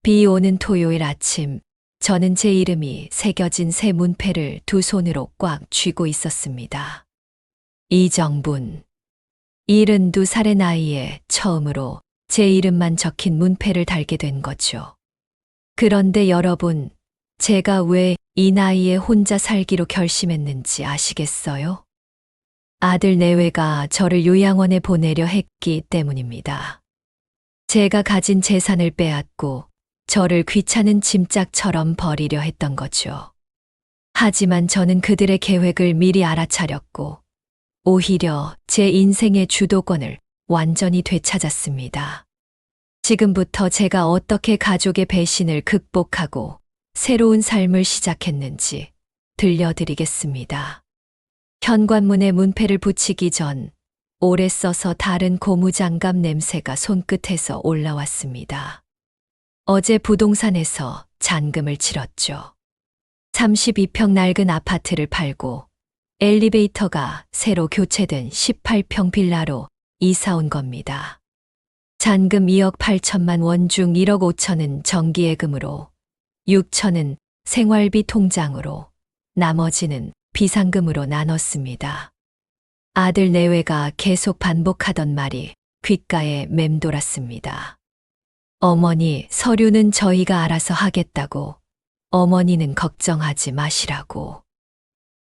비 오는 토요일 아침, 저는 제 이름이 새겨진 새 문패를 두 손으로 꽉 쥐고 있었습니다. 이정분. 72살의 나이에 처음으로 제 이름만 적힌 문패를 달게 된 거죠. 그런데 여러분, 제가 왜 이 나이에 혼자 살기로 결심했는지 아시겠어요? 아들 내외가 저를 요양원에 보내려 했기 때문입니다. 제가 가진 재산을 빼앗고 저를 귀찮은 짐짝처럼 버리려 했던 거죠. 하지만 저는 그들의 계획을 미리 알아차렸고 오히려 제 인생의 주도권을 완전히 되찾았습니다. 지금부터 제가 어떻게 가족의 배신을 극복하고 새로운 삶을 시작했는지 들려드리겠습니다. 현관문에 문패를 붙이기 전 오래 써서 다른 고무장갑 냄새가 손끝에서 올라왔습니다. 어제 부동산에서 잔금을 치렀죠. 32평 낡은 아파트를 팔고 엘리베이터가 새로 교체된 18평 빌라로 이사 온 겁니다. 잔금 2억 8천만 원 중 1억 5천은 정기예금으로, 6천은 생활비 통장으로, 나머지는 비상금으로 나눴습니다. 아들 내외가 계속 반복하던 말이 귓가에 맴돌았습니다. 어머니, 서류는 저희가 알아서 하겠다고. 어머니는 걱정하지 마시라고.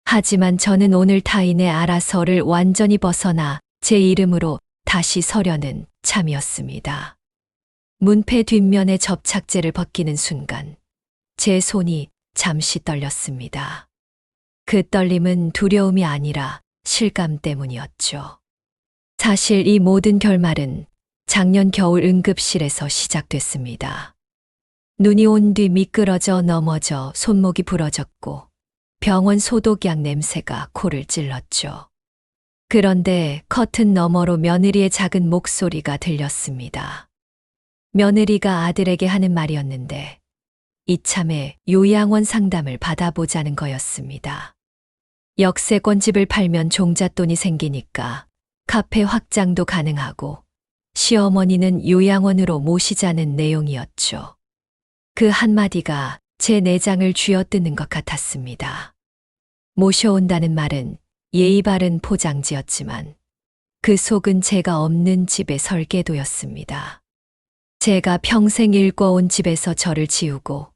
하지만 저는 오늘 타인의 알아서를 완전히 벗어나 제 이름으로 다시 서려는 참이었습니다. 문패 뒷면의 접착제를 벗기는 순간 제 손이 잠시 떨렸습니다. 그 떨림은 두려움이 아니라 실감 때문이었죠. 사실 이 모든 결말은 작년 겨울 응급실에서 시작됐습니다. 눈이 온 뒤 미끄러져 넘어져 손목이 부러졌고 병원 소독약 냄새가 코를 찔렀죠. 그런데 커튼 너머로 며느리의 작은 목소리가 들렸습니다. 며느리가 아들에게 하는 말이었는데 이참에 요양원 상담을 받아보자는 거였습니다. 역세권 집을 팔면 종잣돈이 생기니까 카페 확장도 가능하고 시어머니는 요양원으로 모시자는 내용이었죠. 그 한마디가 제 내장을 쥐어뜯는 것 같았습니다. 모셔온다는 말은 예의 바른 포장지였지만 그 속은 제가 없는 집의 설계도였습니다. 제가 평생 일궈온 집에서 저를 지우고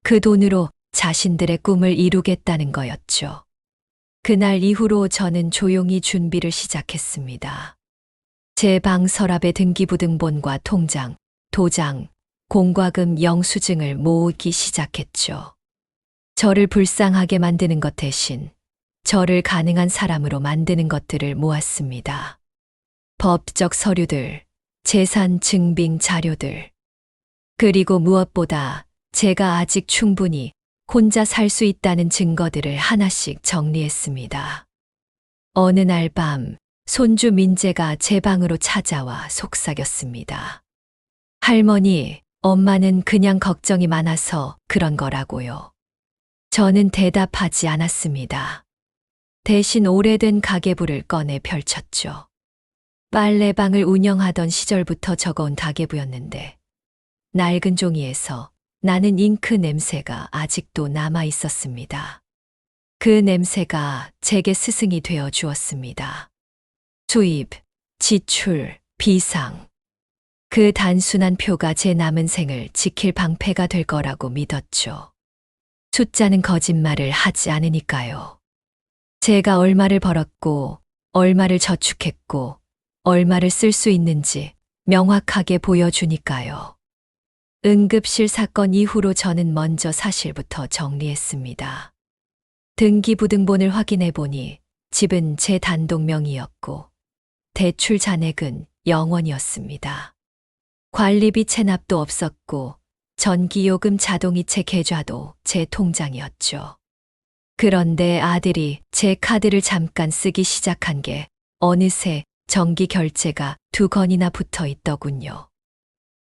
그 돈으로 자신들의 꿈을 이루겠다는 거였죠. 그날 이후로 저는 조용히 준비를 시작했습니다. 제 방 서랍에 등기부등본과 통장, 도장, 공과금 영수증을 모으기 시작했죠. 저를 불쌍하게 만드는 것 대신 저를 가능한 사람으로 만드는 것들을 모았습니다. 법적 서류들, 재산 증빙 자료들, 그리고 무엇보다 제가 아직 충분히 혼자 살 수 있다는 증거들을 하나씩 정리했습니다. 어느 날 밤 손주 민재가 제 방으로 찾아와 속삭였습니다. 할머니, 엄마는 그냥 걱정이 많아서 그런 거라고요. 저는 대답하지 않았습니다. 대신 오래된 가계부를 꺼내 펼쳤죠. 빨래방을 운영하던 시절부터 적어온 가계부였는데 낡은 종이에서 나는 잉크 냄새가 아직도 남아 있었습니다. 그 냄새가 제게 스승이 되어 주었습니다. 수입, 지출, 비상. 그 단순한 표가 제 남은 생을 지킬 방패가 될 거라고 믿었죠. 숫자는 거짓말을 하지 않으니까요. 제가 얼마를 벌었고, 얼마를 저축했고, 얼마를 쓸 수 있는지 명확하게 보여주니까요. 응급실 사건 이후로 저는 먼저 사실부터 정리했습니다. 등기부등본을 확인해 보니 집은 제 단독 명의였고 대출 잔액은 0원이었습니다. 관리비 체납도 없었고 전기요금 자동이체 계좌도 제 통장이었죠. 그런데 아들이 제 카드를 잠깐 쓰기 시작한 게 어느새 정기 결제가 2건이나 붙어 있더군요.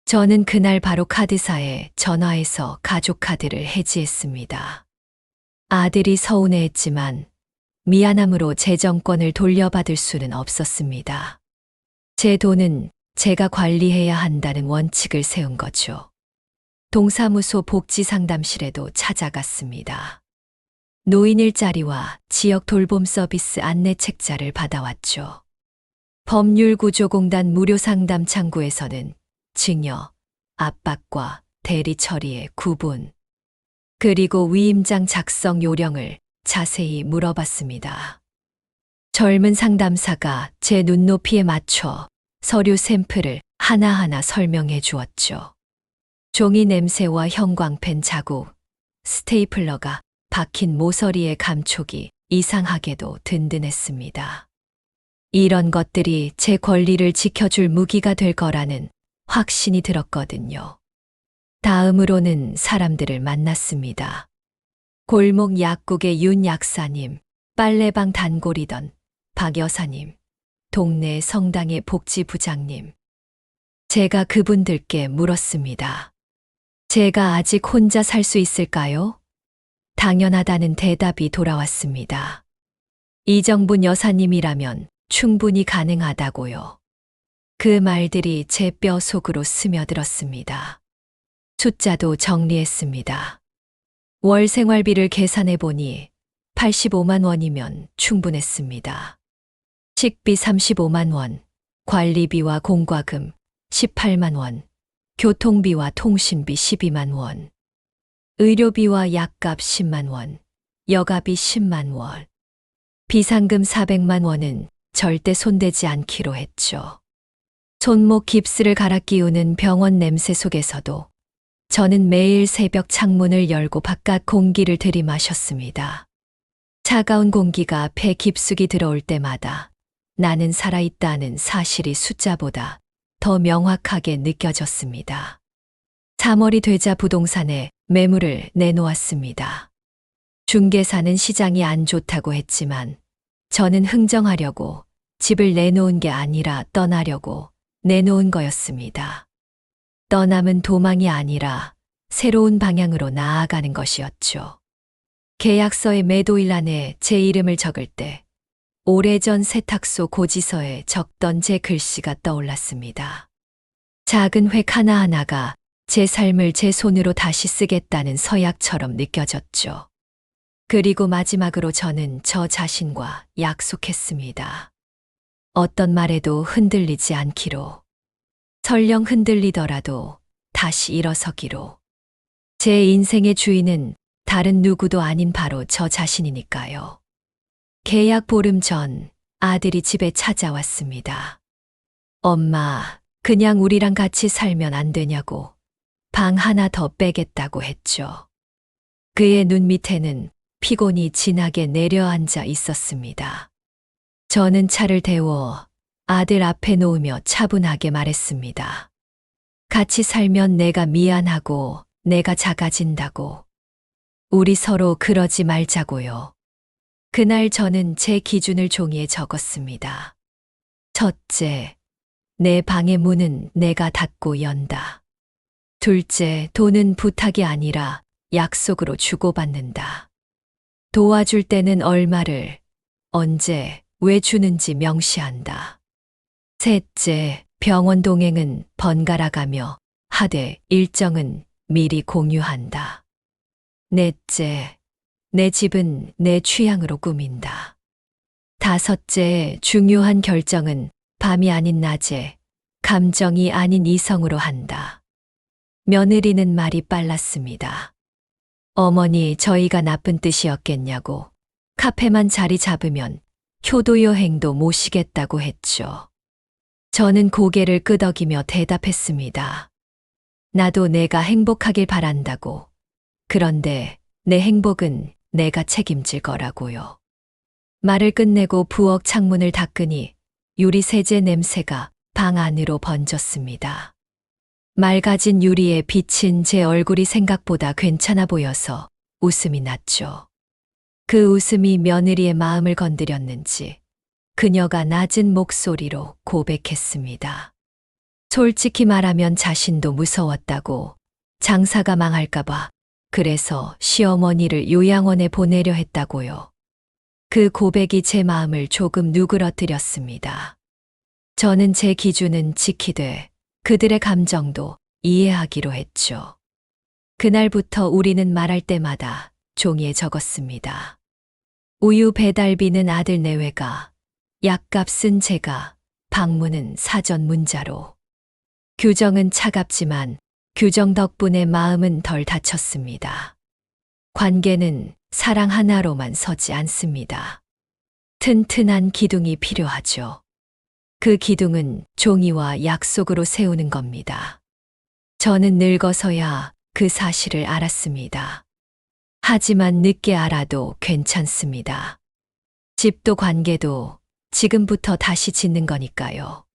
저는 그날 바로 카드사에 전화해서 가족 카드를 해지했습니다. 아들이 서운해했지만 미안함으로 재정권을 돌려받을 수는 없었습니다. 제 돈은 제가 관리해야 한다는 원칙을 세운 거죠. 동사무소 복지상담실에도 찾아갔습니다. 노인 일자리와 지역 돌봄 서비스 안내 책자를 받아왔죠. 법률구조공단 무료 상담 창구에서는 증여, 압박과 대리 처리의 구분, 그리고 위임장 작성 요령을 자세히 물어봤습니다. 젊은 상담사가 제 눈높이에 맞춰 서류 샘플을 하나하나 설명해 주었죠. 종이 냄새와 형광펜 자국, 스테이플러가 박힌 모서리의 감촉이 이상하게도 든든했습니다. 이런 것들이 제 권리를 지켜줄 무기가 될 거라는 확신이 들었거든요. 다음으로는 사람들을 만났습니다. 골목 약국의 윤 약사님, 빨래방 단골이던 박 여사님, 동네 성당의 복지부장님. 제가 그분들께 물었습니다. 제가 아직 혼자 살 수 있을까요? 당연하다는 대답이 돌아왔습니다. 이정분 여사님이라면 충분히 가능하다고요. 그 말들이 제 뼈 속으로 스며들었습니다. 숫자도 정리했습니다. 월 생활비를 계산해 보니 85만 원이면 충분했습니다. 식비 35만 원, 관리비와 공과금 18만 원, 교통비와 통신비 12만 원, 의료비와 약값 10만 원, 여가비 10만 원, 비상금 400만 원은 절대 손대지 않기로 했죠. 손목 깁스를 갈아 끼우는 병원 냄새 속에서도 저는 매일 새벽 창문을 열고 바깥 공기를 들이마셨습니다. 차가운 공기가 폐 깊숙이 들어올 때마다 나는 살아있다는 사실이 숫자보다 더 명확하게 느껴졌습니다. 3월이 되자 부동산에 매물을 내놓았습니다. 중개사는 시장이 안 좋다고 했지만 저는 흥정하려고 집을 내놓은 게 아니라 떠나려고 내놓은 거였습니다. 떠남은 도망이 아니라 새로운 방향으로 나아가는 것이었죠. 계약서의 매도일란에 제 이름을 적을 때 오래전 세탁소 고지서에 적던 제 글씨가 떠올랐습니다. 작은 획 하나하나가 제 삶을 제 손으로 다시 쓰겠다는 서약처럼 느껴졌죠. 그리고 마지막으로 저는 저 자신과 약속했습니다. 어떤 말에도 흔들리지 않기로. 설령 흔들리더라도 다시 일어서기로. 제 인생의 주인은 다른 누구도 아닌 바로 저 자신이니까요. 계약 보름 전 아들이 집에 찾아왔습니다. 엄마, 그냥 우리랑 같이 살면 안 되냐고 방 하나 더 빼겠다고 했죠. 그의 눈 밑에는 피곤이 진하게 내려앉아 있었습니다. 저는 차를 대워 아들 앞에 놓으며 차분하게 말했습니다. 같이 살면 내가 미안하고 내가 작아진다고. 우리 서로 그러지 말자고요. 그날 저는 제 기준을 종이에 적었습니다. 첫째, 내 방의 문은 내가 닫고 연다. 둘째, 돈은 부탁이 아니라 약속으로 주고받는다. 도와줄 때는 얼마를, 언제, 왜 주는지 명시한다. 셋째, 병원 동행은 번갈아 가며 하되 일정은 미리 공유한다. 넷째, 내 집은 내 취향으로 꾸민다. 다섯째, 중요한 결정은 밤이 아닌 낮에, 감정이 아닌 이성으로 한다. 며느리는 말이 빨랐습니다. 어머니, 저희가 나쁜 뜻이었겠냐고. 카페만 자리 잡으면 효도 여행도 모시겠다고 했죠. 저는 고개를 끄덕이며 대답했습니다. 나도 내가 행복하길 바란다고. 그런데 내 행복은 내가 책임질 거라고요. 말을 끝내고 부엌 창문을 닦으니 유리 세제 냄새가 방 안으로 번졌습니다. 맑아진 유리에 비친 제 얼굴이 생각보다 괜찮아 보여서 웃음이 났죠. 그 웃음이 며느리의 마음을 건드렸는지 그녀가 낮은 목소리로 고백했습니다. 솔직히 말하면 자신도 무서웠다고, 장사가 망할까봐, 그래서 시어머니를 요양원에 보내려 했다고요. 그 고백이 제 마음을 조금 누그러뜨렸습니다. 저는 제 기준은 지키되 그들의 감정도 이해하기로 했죠. 그날부터 우리는 말할 때마다 종이에 적었습니다. 우유 배달비는 아들 내외가, 약값은 제가, 방문은 사전 문자로. 규정은 차갑지만 규정 덕분에 마음은 덜 다쳤습니다. 관계는 사랑 하나로만 서지 않습니다. 튼튼한 기둥이 필요하죠. 그 기둥은 종이와 약속으로 세우는 겁니다. 저는 늙어서야 그 사실을 알았습니다. 하지만 늦게 알아도 괜찮습니다. 집도 관계도 지금부터 다시 짓는 거니까요.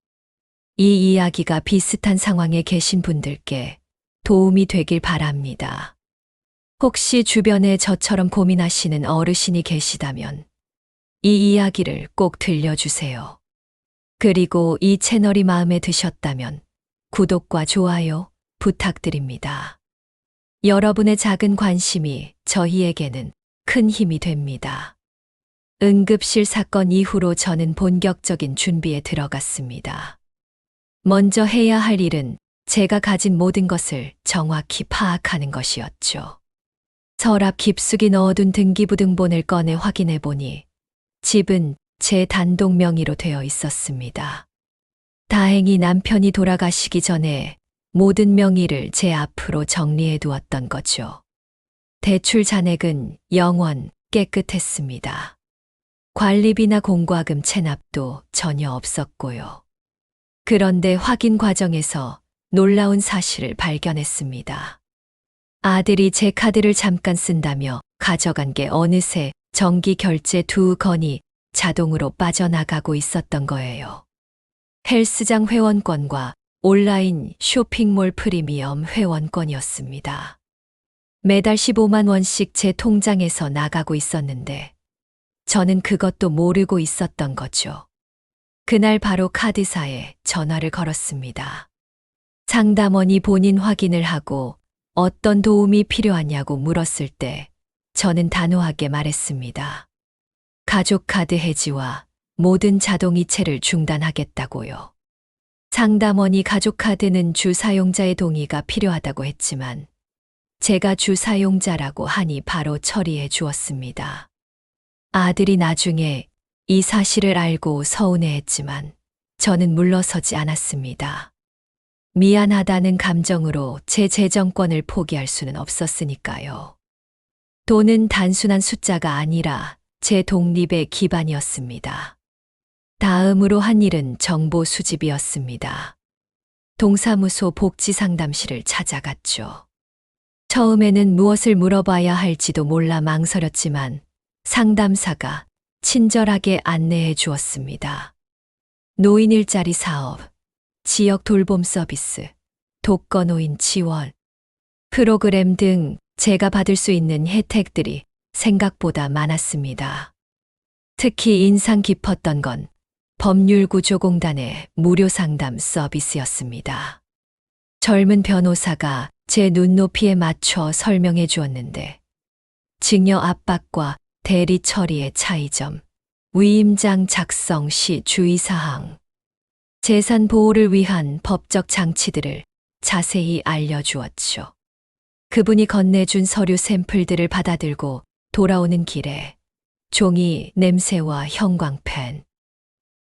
이 이야기가 비슷한 상황에 계신 분들께 도움이 되길 바랍니다. 혹시 주변에 저처럼 고민하시는 어르신이 계시다면 이 이야기를 꼭 들려주세요. 그리고 이 채널이 마음에 드셨다면 구독과 좋아요 부탁드립니다. 여러분의 작은 관심이 저희에게는 큰 힘이 됩니다. 응급실 사건 이후로 저는 본격적인 준비에 들어갔습니다. 먼저 해야 할 일은 제가 가진 모든 것을 정확히 파악하는 것이었죠. 서랍 깊숙이 넣어둔 등기부등본을 꺼내 확인해 보니 집은 제 단독 명의로 되어 있었습니다. 다행히 남편이 돌아가시기 전에 모든 명의를 제 앞으로 정리해 두었던 거죠. 대출 잔액은 영원 깨끗했습니다. 관리비나 공과금 체납도 전혀 없었고요. 그런데 확인 과정에서 놀라운 사실을 발견했습니다. 아들이 제 카드를 잠깐 쓴다며 가져간 게 어느새 정기 결제 2건이 자동으로 빠져나가고 있었던 거예요. 헬스장 회원권과 온라인 쇼핑몰 프리미엄 회원권이었습니다. 매달 15만 원씩 제 통장에서 나가고 있었는데 저는 그것도 모르고 있었던 거죠. 그날 바로 카드사에 전화를 걸었습니다. 상담원이 본인 확인을 하고 어떤 도움이 필요하냐고 물었을 때 저는 단호하게 말했습니다. 가족카드 해지와 모든 자동이체를 중단하겠다고요. 상담원이 가족카드는 주 사용자의 동의가 필요하다고 했지만 제가 주 사용자라고 하니 바로 처리해 주었습니다. 아들이 나중에 이 사실을 알고 서운해했지만 저는 물러서지 않았습니다. 미안하다는 감정으로 제 재정권을 포기할 수는 없었으니까요. 돈은 단순한 숫자가 아니라 제 독립의 기반이었습니다. 다음으로 한 일은 정보 수집이었습니다. 동사무소 복지상담실을 찾아갔죠. 처음에는 무엇을 물어봐야 할지도 몰라 망설였지만 상담사가 친절하게 안내해 주었습니다. 노인 일자리 사업, 지역 돌봄 서비스, 독거노인 지원, 프로그램 등 제가 받을 수 있는 혜택들이 생각보다 많았습니다. 특히 인상 깊었던 건 법률구조공단의 무료 상담 서비스였습니다. 젊은 변호사가 제 눈높이에 맞춰 설명해 주었는데 증여 압박과 대리 처리의 차이점, 위임장 작성 시 주의사항, 재산 보호를 위한 법적 장치들을 자세히 알려주었죠. 그분이 건네준 서류 샘플들을 받아들고 돌아오는 길에 종이 냄새와 형광펜,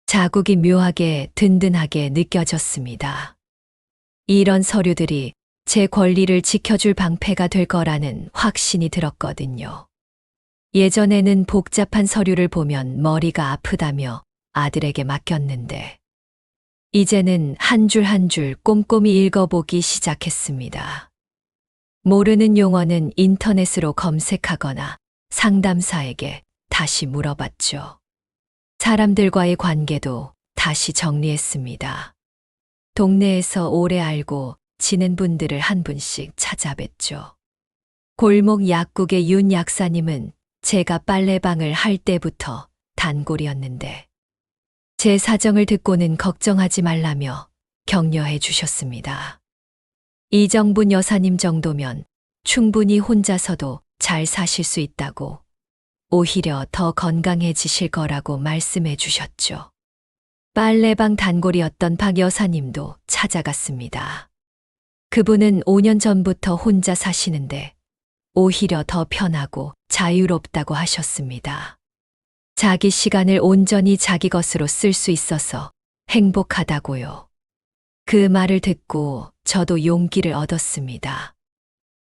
자국이 묘하게 든든하게 느껴졌습니다. 이런 서류들이 제 권리를 지켜줄 방패가 될 거라는 확신이 들었거든요. 예전에는 복잡한 서류를 보면 머리가 아프다며 아들에게 맡겼는데 이제는 한 줄 한 줄 꼼꼼히 읽어보기 시작했습니다. 모르는 용어는 인터넷으로 검색하거나 상담사에게 다시 물어봤죠. 사람들과의 관계도 다시 정리했습니다. 동네에서 오래 알고 지낸 분들을 한 분씩 찾아뵀죠. 골목 약국의 윤 약사님은 제가 빨래방을 할 때부터 단골이었는데 제 사정을 듣고는 걱정하지 말라며 격려해 주셨습니다. 이정분 여사님 정도면 충분히 혼자서도 잘 사실 수 있다고, 오히려 더 건강해지실 거라고 말씀해 주셨죠. 빨래방 단골이었던 박 여사님도 찾아갔습니다. 그분은 5년 전부터 혼자 사시는데 오히려 더 편하고 자유롭다고 하셨습니다. 자기 시간을 온전히 자기 것으로 쓸 수 있어서 행복하다고요. 그 말을 듣고 저도 용기를 얻었습니다.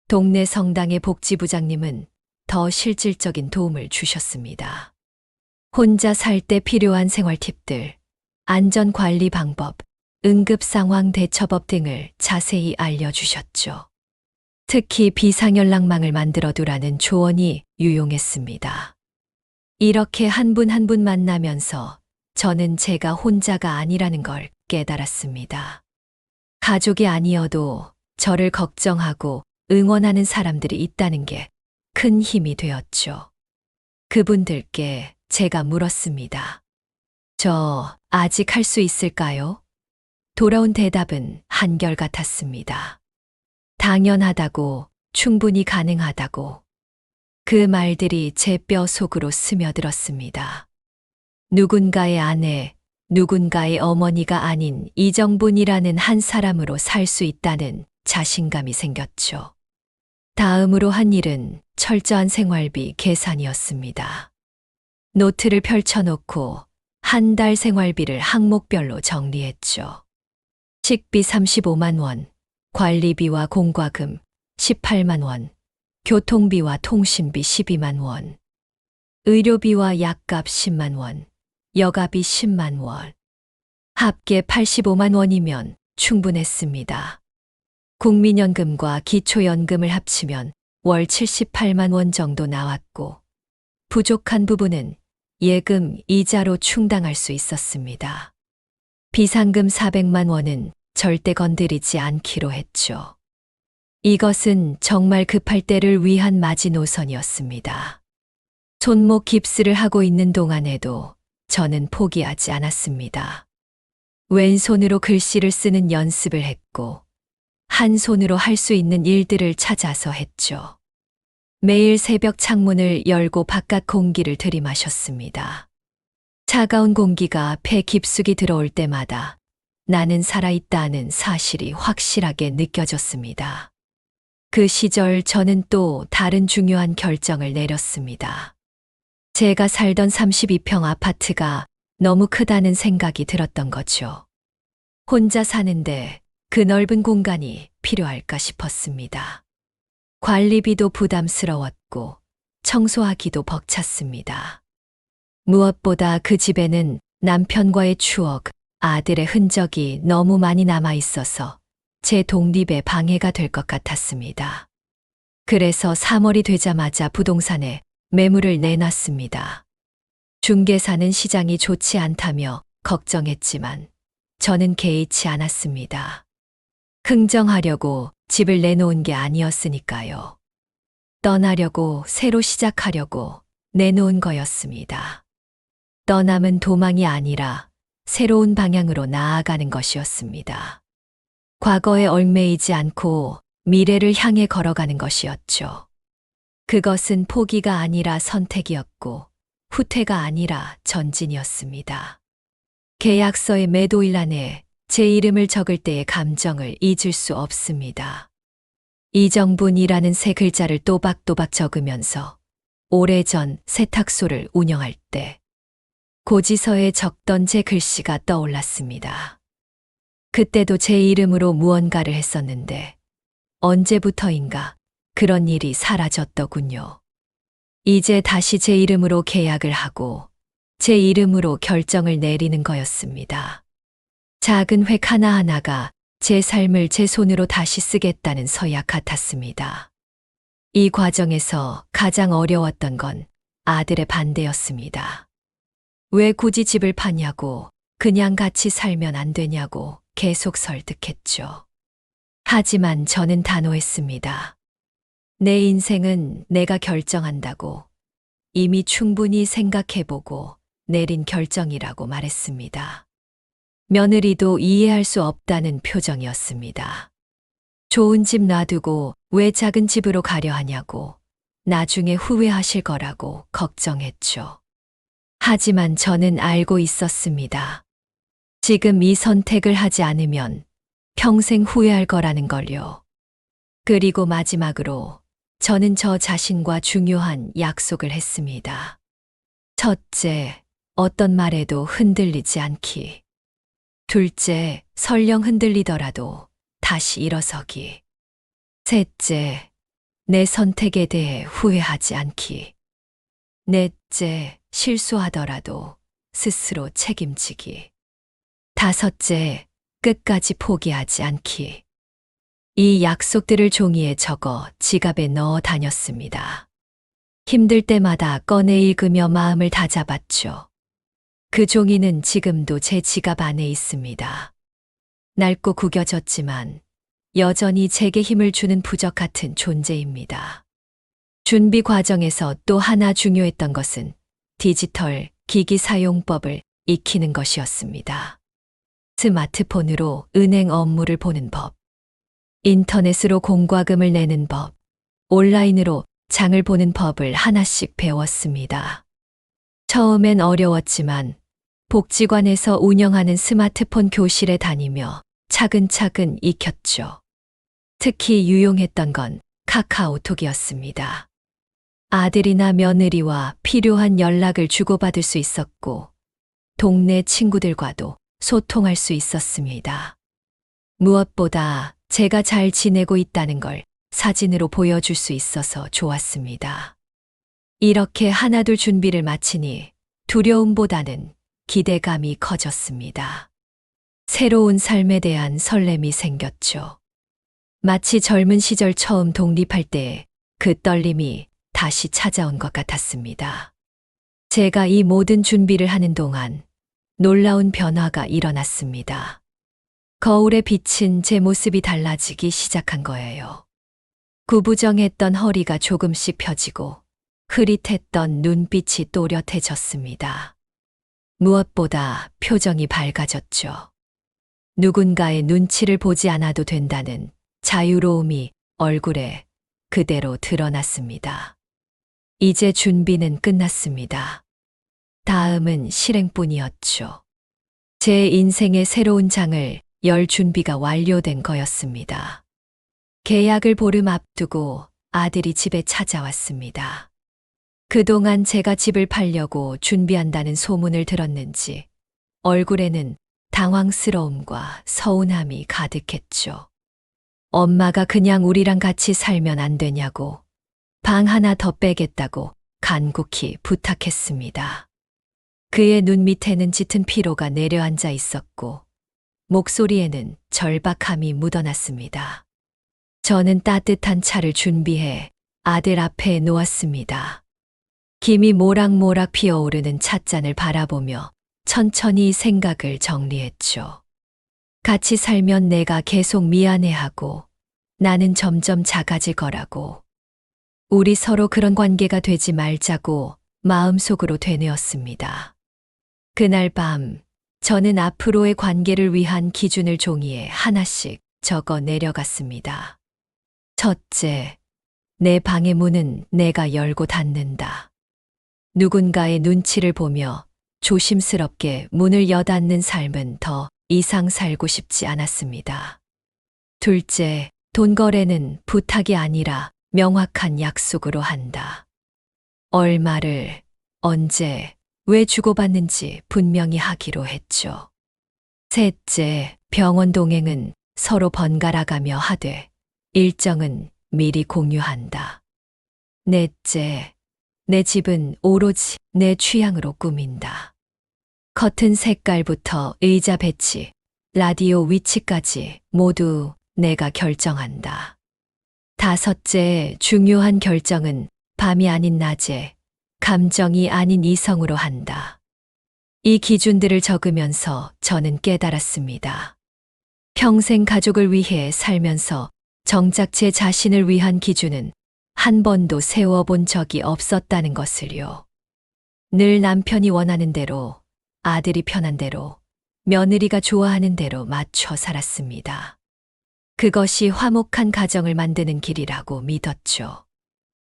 동네 성당의 복지부장님은 더 실질적인 도움을 주셨습니다. 혼자 살 때 필요한 생활 팁들, 안전 관리 방법, 응급 상황 대처법 등을 자세히 알려주셨죠. 특히 비상연락망을 만들어 두라는 조언이 유용했습니다. 이렇게 한 분 한 분 만나면서 저는 제가 혼자가 아니라는 걸 깨달았습니다. 가족이 아니어도 저를 걱정하고 응원하는 사람들이 있다는 게 큰 힘이 되었죠. 그분들께 제가 물었습니다. 저 아직 할 수 있을까요? 돌아온 대답은 한결같았습니다. 당연하다고, 충분히 가능하다고. 그 말들이 제 뼈 속으로 스며들었습니다. 누군가의 아내, 누군가의 어머니가 아닌 이정분이라는 한 사람으로 살 수 있다는 자신감이 생겼죠. 다음으로 한 일은 철저한 생활비 계산이었습니다. 노트를 펼쳐놓고 한 달 생활비를 항목별로 정리했죠. 식비 35만 원, 관리비와 공과금 18만 원, 교통비와 통신비 12만 원, 의료비와 약값 10만 원, 여가비 10만 원. 합계 85만 원이면 충분했습니다. 국민연금과 기초연금을 합치면 월 78만 원 정도 나왔고, 부족한 부분은 예금, 이자로 충당할 수 있었습니다. 비상금 400만 원은 절대 건드리지 않기로 했죠. 이것은 정말 급할 때를 위한 마지노선이었습니다. 손목 깁스를 하고 있는 동안에도 저는 포기하지 않았습니다. 왼손으로 글씨를 쓰는 연습을 했고, 한 손으로 할 수 있는 일들을 찾아서 했죠. 매일 새벽 창문을 열고 바깥 공기를 들이마셨습니다. 차가운 공기가 폐 깊숙이 들어올 때마다 나는 살아있다는 사실이 확실하게 느껴졌습니다. 그 시절 저는 또 다른 중요한 결정을 내렸습니다. 제가 살던 32평 아파트가 너무 크다는 생각이 들었던 거죠. 혼자 사는데 그 넓은 공간이 필요할까 싶었습니다. 관리비도 부담스러웠고 청소하기도 벅찼습니다. 무엇보다 그 집에는 남편과의 추억, 아들의 흔적이 너무 많이 남아 있어서 제 독립에 방해가 될 것 같았습니다. 그래서 3월이 되자마자 부동산에 매물을 내놨습니다. 중개사는 시장이 좋지 않다며 걱정했지만 저는 개의치 않았습니다. 흥정하려고 집을 내놓은 게 아니었으니까요. 떠나려고, 새로 시작하려고 내놓은 거였습니다. 떠남은 도망이 아니라 새로운 방향으로 나아가는 것이었습니다. 과거에 얽매이지 않고 미래를 향해 걸어가는 것이었죠. 그것은 포기가 아니라 선택이었고 후퇴가 아니라 전진이었습니다. 계약서의 매도일란에 제 이름을 적을 때의 감정을 잊을 수 없습니다. 이정분이라는 세 글자를 또박또박 적으면서 오래전 세탁소를 운영할 때 고지서에 적던 제 글씨가 떠올랐습니다. 그때도 제 이름으로 무언가를 했었는데 언제부터인가 그런 일이 사라졌더군요. 이제 다시 제 이름으로 계약을 하고 제 이름으로 결정을 내리는 거였습니다. 작은 획 하나하나가 제 삶을 제 손으로 다시 쓰겠다는 서약 같았습니다. 이 과정에서 가장 어려웠던 건 아들의 반대였습니다. 왜 굳이 집을 파냐고, 그냥 같이 살면 안 되냐고 계속 설득했죠. 하지만 저는 단호했습니다. 내 인생은 내가 결정한다고, 이미 충분히 생각해보고 내린 결정이라고 말했습니다. 며느리도 이해할 수 없다는 표정이었습니다. 좋은 집 놔두고 왜 작은 집으로 가려 하냐고, 나중에 후회하실 거라고 걱정했죠. 하지만 저는 알고 있었습니다. 지금 이 선택을 하지 않으면 평생 후회할 거라는 걸요. 그리고 마지막으로 저는 저 자신과 중요한 약속을 했습니다. 첫째, 어떤 말에도 흔들리지 않기. 둘째, 설령 흔들리더라도 다시 일어서기. 셋째, 내 선택에 대해 후회하지 않기. 넷째, 실수하더라도 스스로 책임지기. 다섯째, 끝까지 포기하지 않기. 이 약속들을 종이에 적어 지갑에 넣어 다녔습니다. 힘들 때마다 꺼내 읽으며 마음을 다잡았죠. 그 종이는 지금도 제 지갑 안에 있습니다. 낡고 구겨졌지만 여전히 제게 힘을 주는 부적 같은 존재입니다. 준비 과정에서 또 하나 중요했던 것은 디지털 기기 사용법을 익히는 것이었습니다. 스마트폰으로 은행 업무를 보는 법, 인터넷으로 공과금을 내는 법, 온라인으로 장을 보는 법을 하나씩 배웠습니다. 처음엔 어려웠지만 복지관에서 운영하는 스마트폰 교실에 다니며 차근차근 익혔죠. 특히 유용했던 건 카카오톡이었습니다. 아들이나 며느리와 필요한 연락을 주고받을 수 있었고, 동네 친구들과도 소통할 수 있었습니다. 무엇보다 제가 잘 지내고 있다는 걸 사진으로 보여줄 수 있어서 좋았습니다. 이렇게 하나둘 준비를 마치니 두려움보다는 기대감이 커졌습니다. 새로운 삶에 대한 설렘이 생겼죠. 마치 젊은 시절 처음 독립할 때 그 떨림이 다시 찾아온 것 같았습니다. 제가 이 모든 준비를 하는 동안 놀라운 변화가 일어났습니다. 거울에 비친 제 모습이 달라지기 시작한 거예요. 구부정했던 허리가 조금씩 펴지고 흐릿했던 눈빛이 또렷해졌습니다. 무엇보다 표정이 밝아졌죠. 누군가의 눈치를 보지 않아도 된다는 자유로움이 얼굴에 그대로 드러났습니다. 이제 준비는 끝났습니다. 다음은 실행뿐이었죠. 제 인생의 새로운 장을 열 준비가 완료된 거였습니다. 계약을 보름 앞두고 아들이 집에 찾아왔습니다. 그동안 제가 집을 팔려고 준비한다는 소문을 들었는지 얼굴에는 당황스러움과 서운함이 가득했죠. 엄마가 그냥 우리랑 같이 살면 안 되냐고, 방 하나 더 빼겠다고 간곡히 부탁했습니다. 그의 눈 밑에는 짙은 피로가 내려앉아 있었고 목소리에는 절박함이 묻어났습니다. 저는 따뜻한 차를 준비해 아들 앞에 놓았습니다. 김이 모락모락 피어오르는 찻잔을 바라보며 천천히 생각을 정리했죠. 같이 살면 내가 계속 미안해하고 나는 점점 작아질 거라고. 우리 서로 그런 관계가 되지 말자고 마음속으로 되뇌었습니다. 그날 밤 저는 앞으로의 관계를 위한 기준을 종이에 하나씩 적어 내려갔습니다. 첫째, 내 방의 문은 내가 열고 닫는다. 누군가의 눈치를 보며 조심스럽게 문을 여닫는 삶은 더 이상 살고 싶지 않았습니다. 둘째, 돈 거래는 부탁이 아니라 명확한 약속으로 한다. 얼마를, 언제, 왜 주고받는지 분명히 하기로 했죠. 셋째, 병원 동행은 서로 번갈아가며 하되 일정은 미리 공유한다. 넷째, 내 집은 오로지 내 취향으로 꾸민다. 커튼 색깔부터 의자 배치, 라디오 위치까지 모두 내가 결정한다. 다섯째, 중요한 결정은 밤이 아닌 낮에, 감정이 아닌 이성으로 한다. 이 기준들을 적으면서 저는 깨달았습니다. 평생 가족을 위해 살면서 정작 제 자신을 위한 기준은 한 번도 세워본 적이 없었다는 것을요. 늘 남편이 원하는 대로, 아들이 편한 대로, 며느리가 좋아하는 대로 맞춰 살았습니다. 그것이 화목한 가정을 만드는 길이라고 믿었죠.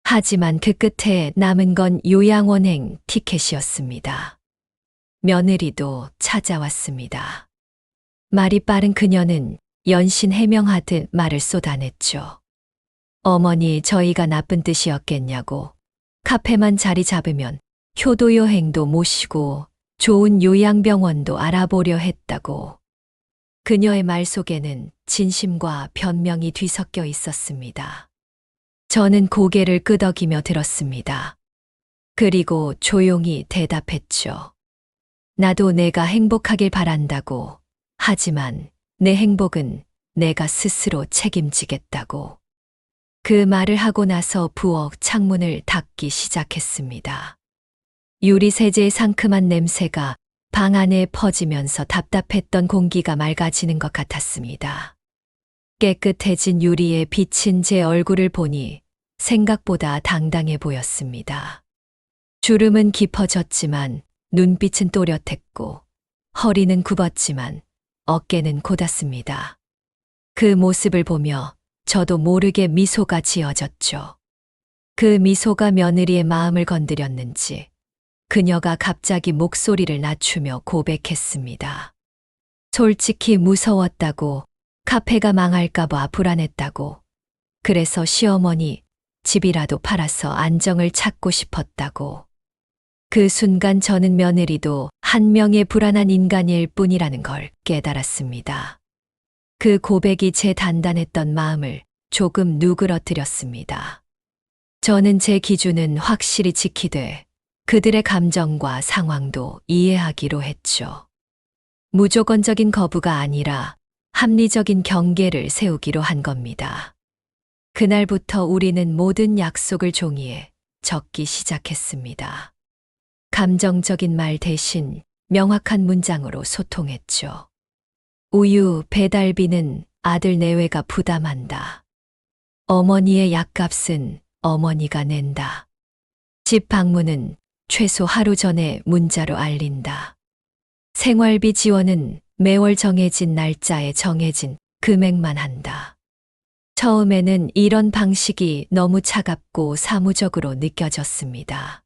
하지만 그 끝에 남은 건 요양원행 티켓이었습니다. 며느리도 찾아왔습니다. 말이 빠른 그녀는 연신 해명하듯 말을 쏟아냈죠. 어머니, 저희가 나쁜 뜻이었겠냐고. 카페만 자리 잡으면 효도 여행도 모시고 좋은 요양병원도 알아보려 했다고. 그녀의 말 속에는 진심과 변명이 뒤섞여 있었습니다. 저는 고개를 끄덕이며 들었습니다. 그리고 조용히 대답했죠. 나도 내가 행복하길 바란다고. 하지만 내 행복은 내가 스스로 책임지겠다고. 그 말을 하고 나서 부엌 창문을 닫기 시작했습니다. 유리 세제의 상큼한 냄새가 방 안에 퍼지면서 답답했던 공기가 맑아지는 것 같았습니다. 깨끗해진 유리에 비친 제 얼굴을 보니 생각보다 당당해 보였습니다. 주름은 깊어졌지만 눈빛은 또렷했고 허리는 굽었지만 어깨는 곧았습니다. 그 모습을 보며 저도 모르게 미소가 지어졌죠. 그 미소가 며느리의 마음을 건드렸는지 그녀가 갑자기 목소리를 낮추며 고백했습니다. 솔직히 무서웠다고. 카페가 망할까봐 불안했다고. 그래서 시어머니 집이라도 팔아서 안정을 찾고 싶었다고. 그 순간 저는 며느리도 한 명의 불안한 인간일 뿐이라는 걸 깨달았습니다. 그 고백이 제 단단했던 마음을 조금 누그러뜨렸습니다. 저는 제 기준은 확실히 지키되 그들의 감정과 상황도 이해하기로 했죠. 무조건적인 거부가 아니라 합리적인 경계를 세우기로 한 겁니다. 그날부터 우리는 모든 약속을 종이에 적기 시작했습니다. 감정적인 말 대신 명확한 문장으로 소통했죠. 우유 배달비는 아들 내외가 부담한다. 어머니의 약값은 어머니가 낸다. 집 방문은 최소 하루 전에 문자로 알린다. 생활비 지원은 매월 정해진 날짜에 정해진 금액만 한다. 처음에는 이런 방식이 너무 차갑고 사무적으로 느껴졌습니다.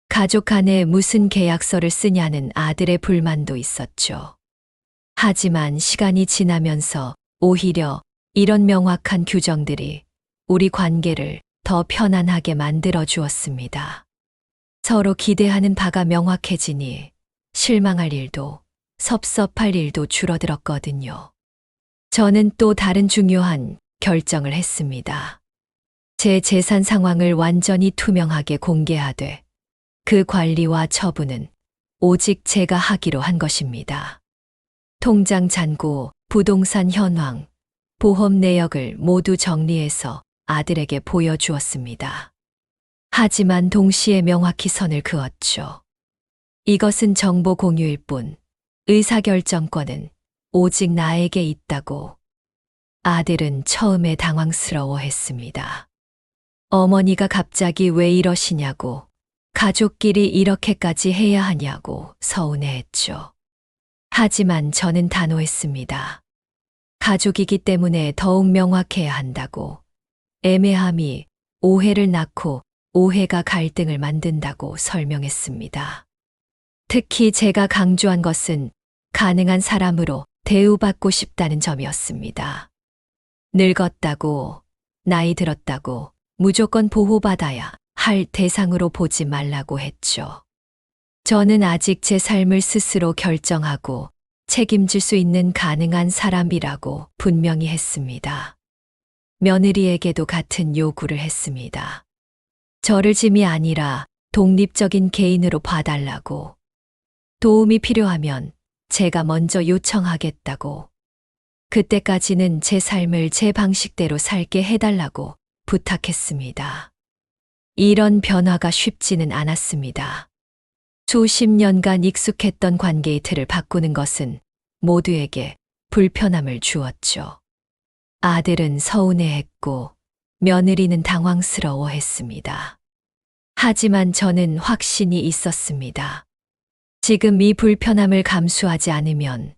가족 간에 무슨 계약서를 쓰냐는 아들의 불만도 있었죠. 하지만 시간이 지나면서 오히려 이런 명확한 규정들이 우리 관계를 더 편안하게 만들어 주었습니다. 서로 기대하는 바가 명확해지니 실망할 일도 섭섭할 일도 줄어들었거든요. 저는 또 다른 중요한 결정을 했습니다. 제 재산 상황을 완전히 투명하게 공개하되 그 관리와 처분은 오직 제가 하기로 한 것입니다. 통장 잔고, 부동산 현황, 보험 내역을 모두 정리해서 아들에게 보여주었습니다. 하지만 동시에 명확히 선을 그었죠. 이것은 정보 공유일 뿐 의사결정권은 오직 나에게 있다고. 아들은 처음에 당황스러워했습니다. 어머니가 갑자기 왜 이러시냐고, 가족끼리 이렇게까지 해야 하냐고 서운해했죠. 하지만 저는 단호했습니다. 가족이기 때문에 더욱 명확해야 한다고. 애매함이 오해를 낳고 오해가 갈등을 만든다고 설명했습니다. 특히 제가 강조한 것은 가능한 사람으로 대우받고 싶다는 점이었습니다. 늙었다고, 나이 들었다고 무조건 보호받아야 할 대상으로 보지 말라고 했죠. 저는 아직 제 삶을 스스로 결정하고 책임질 수 있는 가능한 사람이라고 분명히 했습니다. 며느리에게도 같은 요구를 했습니다. 저를 짐이 아니라 독립적인 개인으로 봐달라고. 도움이 필요하면 제가 먼저 요청하겠다고. 그때까지는 제 삶을 제 방식대로 살게 해달라고 부탁했습니다. 이런 변화가 쉽지는 않았습니다. 수십 년간 익숙했던 관계의 틀을 바꾸는 것은 모두에게 불편함을 주었죠. 아들은 서운해했고 며느리는 당황스러워했습니다. 하지만 저는 확신이 있었습니다. 지금 이 불편함을 감수하지 않으면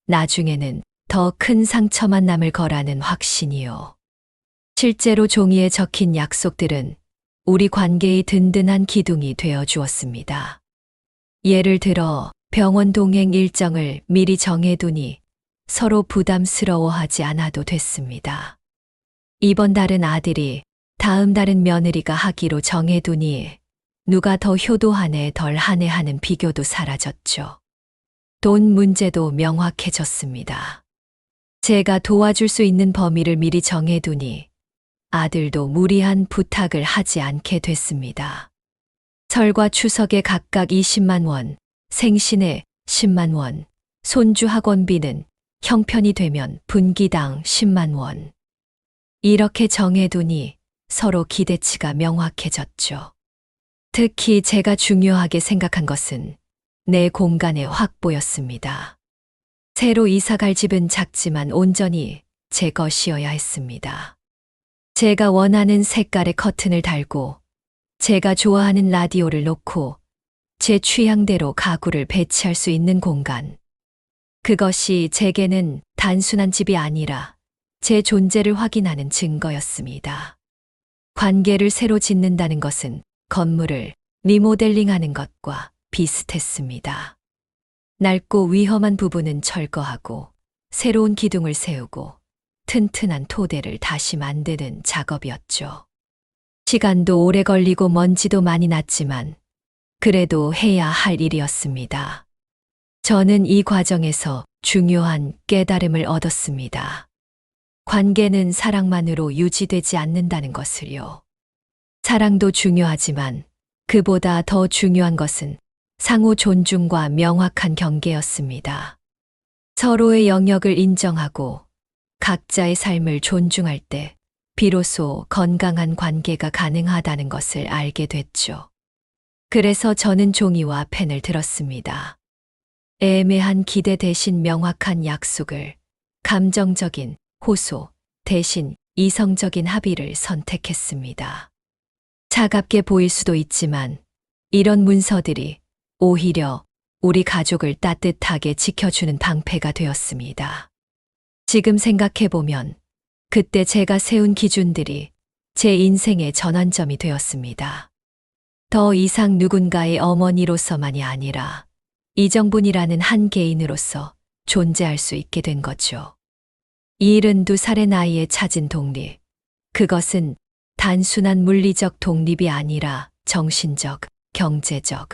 나중에는 더 큰 상처만 남을 거라는 확신이요. 실제로 종이에 적힌 약속들은 우리 관계의 든든한 기둥이 되어 주었습니다. 예를 들어 병원 동행 일정을 미리 정해두니 서로 부담스러워하지 않아도 됐습니다. 이번 달은 아들이, 다음 달은 며느리가 하기로 정해두니 누가 더 효도하네 덜 하네 하는 비교도 사라졌죠. 돈 문제도 명확해졌습니다. 제가 도와줄 수 있는 범위를 미리 정해두니 아들도 무리한 부탁을 하지 않게 됐습니다. 설과 추석에 각각 20만 원, 생신에 10만 원, 손주 학원비는 형편이 되면 분기당 10만 원. 이렇게 정해두니 서로 기대치가 명확해졌죠. 특히 제가 중요하게 생각한 것은 내 공간의 확보였습니다. 새로 이사갈 집은 작지만 온전히 제 것이어야 했습니다. 제가 원하는 색깔의 커튼을 달고 제가 좋아하는 라디오를 놓고 제 취향대로 가구를 배치할 수 있는 공간. 그것이 제게는 단순한 집이 아니라 제 존재를 확인하는 증거였습니다. 관계를 새로 짓는다는 것은 건물을 리모델링하는 것과 비슷했습니다. 낡고 위험한 부분은 철거하고 새로운 기둥을 세우고 튼튼한 토대를 다시 만드는 작업이었죠. 시간도 오래 걸리고 먼지도 많이 났지만 그래도 해야 할 일이었습니다. 저는 이 과정에서 중요한 깨달음을 얻었습니다. 관계는 사랑만으로 유지되지 않는다는 것을요. 사랑도 중요하지만 그보다 더 중요한 것은 상호 존중과 명확한 경계였습니다. 서로의 영역을 인정하고 각자의 삶을 존중할 때 비로소 건강한 관계가 가능하다는 것을 알게 됐죠. 그래서 저는 종이와 펜을 들었습니다. 애매한 기대 대신 명확한 약속을, 감정적인 호소 대신 이성적인 합의를 선택했습니다. 차갑게 보일 수도 있지만 이런 문서들이 오히려 우리 가족을 따뜻하게 지켜주는 방패가 되었습니다. 지금 생각해보면 그때 제가 세운 기준들이 제 인생의 전환점이 되었습니다. 더 이상 누군가의 어머니로서만이 아니라 이정분이라는 한 개인으로서 존재할 수 있게 된 거죠. 72살의 나이에 찾은 독립. 그것은 단순한 물리적 독립이 아니라 정신적, 경제적,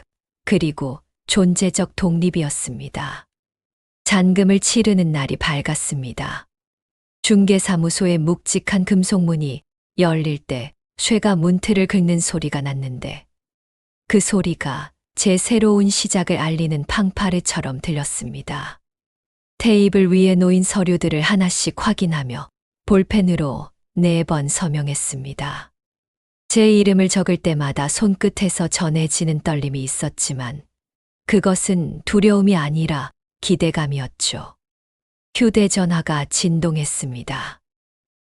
그리고 존재적 독립이었습니다. 잔금을 치르는 날이 밝았습니다. 중개사무소의 묵직한 금속문이 열릴 때 쇠가 문틀을 긁는 소리가 났는데 그 소리가 제 새로운 시작을 알리는 팡파르처럼 들렸습니다. 테이블 위에 놓인 서류들을 하나씩 확인하며 볼펜으로 4번 서명했습니다. 제 이름을 적을 때마다 손끝에서 전해지는 떨림이 있었지만 그것은 두려움이 아니라 기대감이었죠. 휴대전화가 진동했습니다.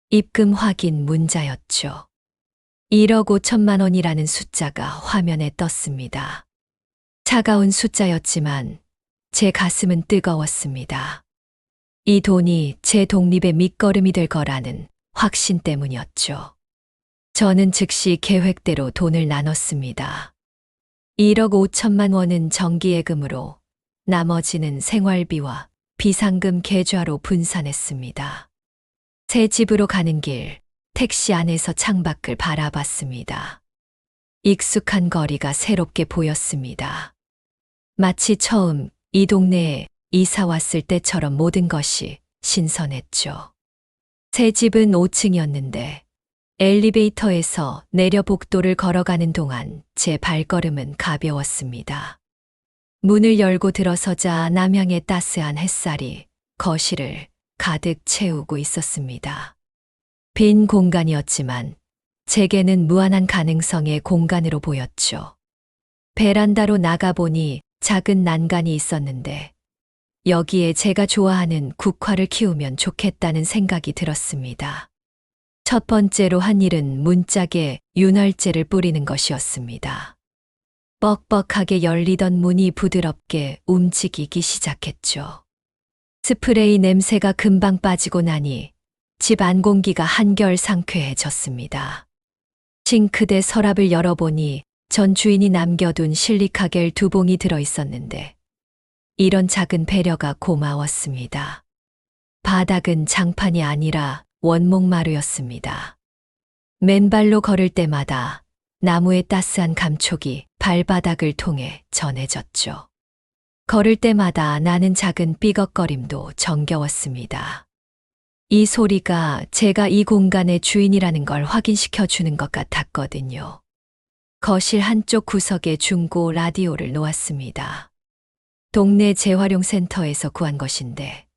입금 확인 문자였죠. 1억 5천만 원이라는 숫자가 화면에 떴습니다. 차가운 숫자였지만 제 가슴은 뜨거웠습니다. 이 돈이 제 독립의 밑거름이 될 거라는 확신 때문이었죠. 저는 즉시 계획대로 돈을 나눴습니다. 1억 5천만 원은 정기예금으로, 나머지는 생활비와 비상금 계좌로 분산했습니다. 새 집으로 가는 길, 택시 안에서 창밖을 바라봤습니다. 익숙한 거리가 새롭게 보였습니다. 마치 처음 이 동네에 이사 왔을 때처럼 모든 것이 신선했죠. 새 집은 5층이었는데 엘리베이터에서 내려 복도를 걸어가는 동안 제 발걸음은 가벼웠습니다. 문을 열고 들어서자 남향의 따스한 햇살이 거실을 가득 채우고 있었습니다. 빈 공간이었지만 제게는 무한한 가능성의 공간으로 보였죠. 베란다로 나가보니 작은 난간이 있었는데 여기에 제가 좋아하는 국화를 키우면 좋겠다는 생각이 들었습니다. 첫 번째로 한 일은 문짝에 윤활제를 뿌리는 것이었습니다. 뻑뻑하게 열리던 문이 부드럽게 움직이기 시작했죠. 스프레이 냄새가 금방 빠지고 나니 집 안 공기가 한결 상쾌해졌습니다. 싱크대 서랍을 열어보니 전 주인이 남겨둔 실리카겔 2봉이 들어있었는데 이런 작은 배려가 고마웠습니다. 바닥은 장판이 아니라 원목마루였습니다. 맨발로 걸을 때마다 나무의 따스한 감촉이 발바닥을 통해 전해졌죠. 걸을 때마다 나는 작은 삐걱거림도 정겨웠습니다. 이 소리가 제가 이 공간의 주인이라는 걸 확인시켜 주는 것 같았거든요. 거실 한쪽 구석에 중고 라디오를 놓았습니다. 동네 재활용센터에서 구한 것인데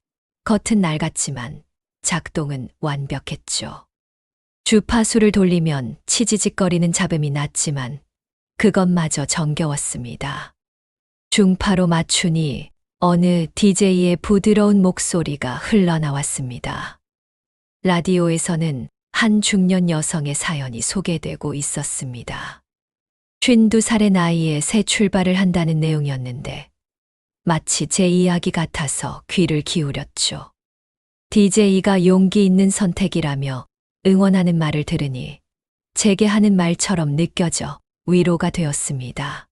겉은 낡았지만 작동은 완벽했죠. 주파수를 돌리면 치지직거리는 잡음이 났지만 그것마저 정겨웠습니다. 중파로 맞추니 어느 DJ의 부드러운 목소리가 흘러나왔습니다. 라디오에서는 한 중년 여성의 사연이 소개되고 있었습니다. 52살의 나이에 새 출발을 한다는 내용이었는데 마치 제 이야기 같아서 귀를 기울였죠. DJ가 용기 있는 선택이라며 응원하는 말을 들으니 제게 하는 말처럼 느껴져 위로가 되었습니다.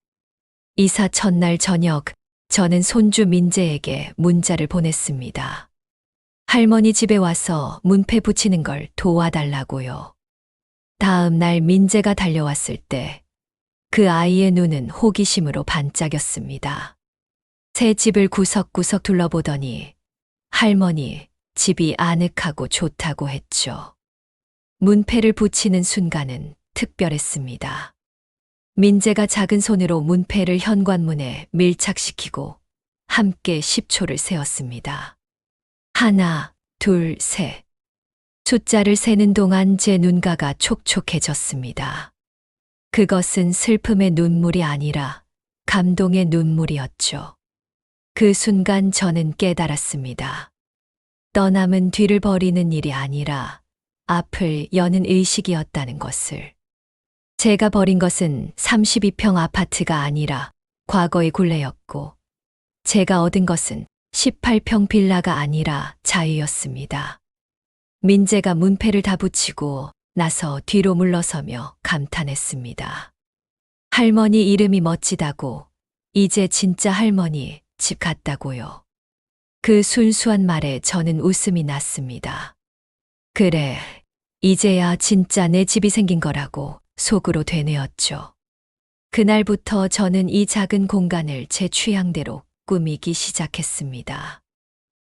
이사 첫날 저녁, 저는 손주 민재에게 문자를 보냈습니다. 할머니 집에 와서 문패 붙이는 걸 도와달라고요. 다음 날 민재가 달려왔을 때 그 아이의 눈은 호기심으로 반짝였습니다. 새 집을 구석구석 둘러보더니 할머니, 집이 아늑하고 좋다고 했죠. 문패를 붙이는 순간은 특별했습니다. 민재가 작은 손으로 문패를 현관문에 밀착시키고 함께 10초를 세었습니다. 하나, 둘, 셋. 숫자를 세는 동안 제 눈가가 촉촉해졌습니다. 그것은 슬픔의 눈물이 아니라 감동의 눈물이었죠. 그 순간 저는 깨달았습니다. 떠남은 뒤를 버리는 일이 아니라 앞을 여는 의식이었다는 것을. 제가 버린 것은 32평 아파트가 아니라 과거의 굴레였고, 제가 얻은 것은 18평 빌라가 아니라 자유였습니다. 민재가 문패를 다 붙이고 나서 뒤로 물러서며 감탄했습니다. 할머니 이름이 멋지다고, 이제 진짜 할머니 집 같다고요. 그 순수한 말에 저는 웃음이 났습니다. 그래, 이제야 진짜 내 집이 생긴 거라고 속으로 되뇌었죠. 그날부터 저는 이 작은 공간을 제 취향대로 꾸미기 시작했습니다.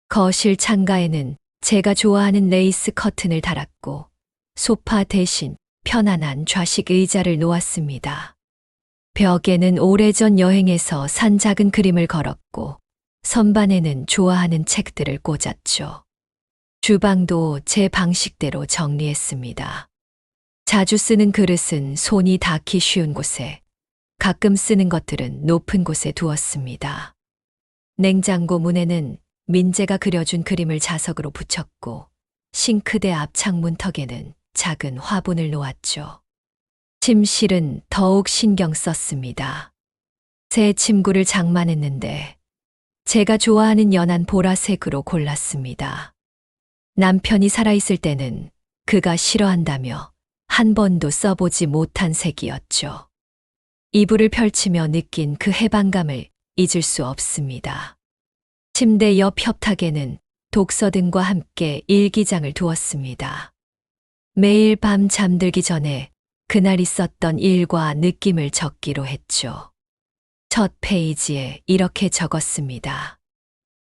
거실 창가에는 제가 좋아하는 레이스 커튼을 달았고 소파 대신 편안한 좌식 의자를 놓았습니다. 벽에는 오래전 여행에서 산 작은 그림을 걸었고 선반에는 좋아하는 책들을 꽂았죠. 주방도 제 방식대로 정리했습니다. 자주 쓰는 그릇은 손이 닿기 쉬운 곳에, 가끔 쓰는 것들은 높은 곳에 두었습니다. 냉장고 문에는 민재가 그려준 그림을 자석으로 붙였고, 싱크대 앞 창문턱에는 작은 화분을 놓았죠. 침실은 더욱 신경 썼습니다. 새 침구를 장만했는데 제가 좋아하는 연한 보라색으로 골랐습니다. 남편이 살아있을 때는 그가 싫어한다며 한 번도 써보지 못한 색이었죠. 이불을 펼치며 느낀 그 해방감을 잊을 수 없습니다. 침대 옆 협탁에는 독서등과 함께 일기장을 두었습니다. 매일 밤 잠들기 전에 그날 있었던 일과 느낌을 적기로 했죠. 첫 페이지에 이렇게 적었습니다.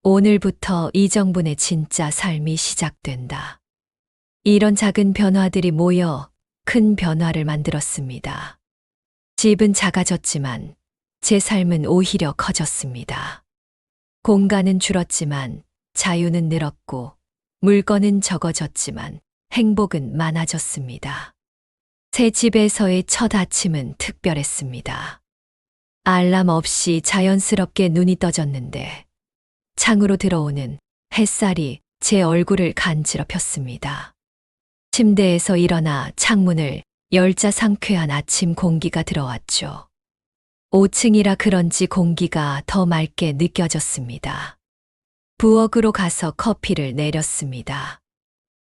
오늘부터 이정분의 진짜 삶이 시작된다. 이런 작은 변화들이 모여 큰 변화를 만들었습니다. 집은 작아졌지만 제 삶은 오히려 커졌습니다. 공간은 줄었지만 자유는 늘었고 물건은 적어졌지만 행복은 많아졌습니다. 새 집에서의 첫 아침은 특별했습니다. 알람 없이 자연스럽게 눈이 떠졌는데 창으로 들어오는 햇살이 제 얼굴을 간지럽혔습니다. 침대에서 일어나 창문을 열자 상쾌한 아침 공기가 들어왔죠. 5층이라 그런지 공기가 더 맑게 느껴졌습니다. 부엌으로 가서 커피를 내렸습니다.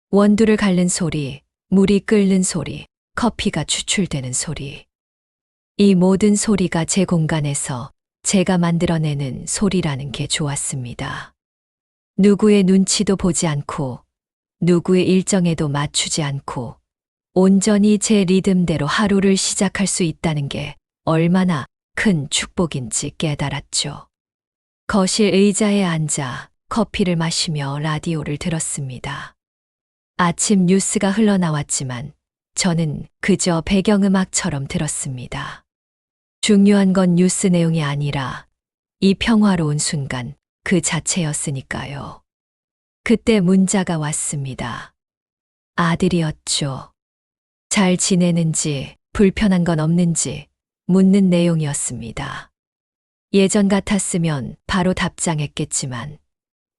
원두를 갈는 소리, 물이 끓는 소리, 커피가 추출되는 소리. 이 모든 소리가 제 공간에서 제가 만들어내는 소리라는 게 좋았습니다. 누구의 눈치도 보지 않고 누구의 일정에도 맞추지 않고 온전히 제 리듬대로 하루를 시작할 수 있다는 게 얼마나 큰 축복인지 깨달았죠. 거실 의자에 앉아 커피를 마시며 라디오를 들었습니다. 아침 뉴스가 흘러나왔지만 저는 그저 배경음악처럼 들었습니다. 중요한 건 뉴스 내용이 아니라 이 평화로운 순간 그 자체였으니까요. 그때 문자가 왔습니다. 아들이었죠. 잘 지내는지, 불편한 건 없는지 묻는 내용이었습니다. 예전 같았으면 바로 답장했겠지만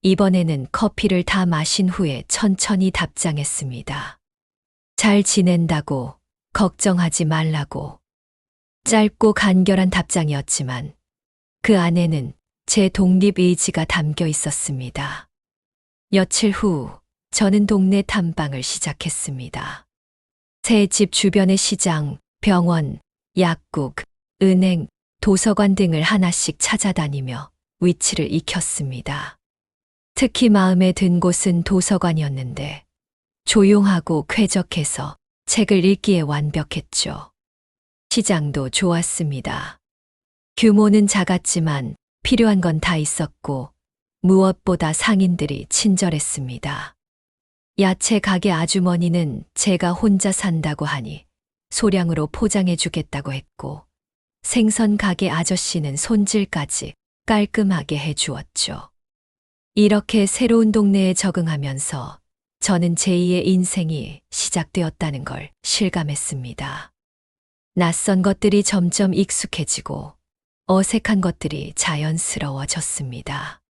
이번에는 커피를 다 마신 후에 천천히 답장했습니다. 잘 지낸다고, 걱정하지 말라고. 짧고 간결한 답장이었지만 그 안에는 제 독립의지가 담겨 있었습니다. 며칠 후 저는 동네 탐방을 시작했습니다. 새 집 주변의 시장, 병원, 약국, 은행, 도서관 등을 하나씩 찾아다니며 위치를 익혔습니다. 특히 마음에 든 곳은 도서관이었는데 조용하고 쾌적해서 책을 읽기에 완벽했죠. 시장도 좋았습니다. 규모는 작았지만 필요한 건 다 있었고 무엇보다 상인들이 친절했습니다. 야채 가게 아주머니는 제가 혼자 산다고 하니 소량으로 포장해 주겠다고 했고 생선 가게 아저씨는 손질까지 깔끔하게 해주었죠. 이렇게 새로운 동네에 적응하면서 저는 제2의 인생이 시작되었다는 걸 실감했습니다. 낯선 것들이 점점 익숙해지고 어색한 것들이 자연스러워졌습니다.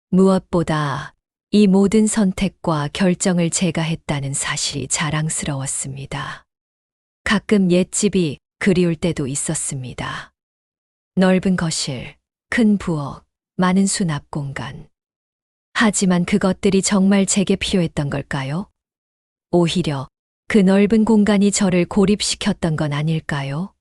무엇보다 이 모든 선택과 결정을 제가 했다는 사실이 자랑스러웠습니다. 가끔 옛집이 그리울 때도 있었습니다. 넓은 거실, 큰 부엌, 많은 수납 공간. 하지만 그것들이 정말 제게 필요했던 걸까요? 오히려 그 넓은 공간이 저를 고립시켰던 건 아닐까요?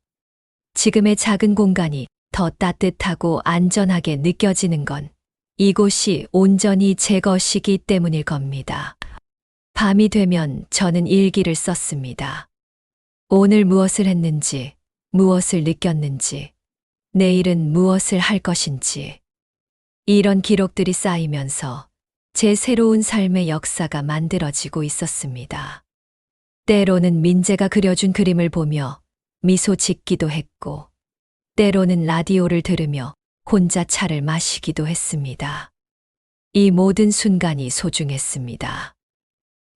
지금의 작은 공간이 더 따뜻하고 안전하게 느껴지는 건 이곳이 온전히 제 것이기 때문일 겁니다. 밤이 되면 저는 일기를 썼습니다. 오늘 무엇을 했는지, 무엇을 느꼈는지, 내일은 무엇을 할 것인지. 이런 기록들이 쌓이면서 제 새로운 삶의 역사가 만들어지고 있었습니다. 때로는 민재가 그려준 그림을 보며 미소 짓기도 했고, 때로는 라디오를 들으며 혼자 차를 마시기도 했습니다. 이 모든 순간이 소중했습니다.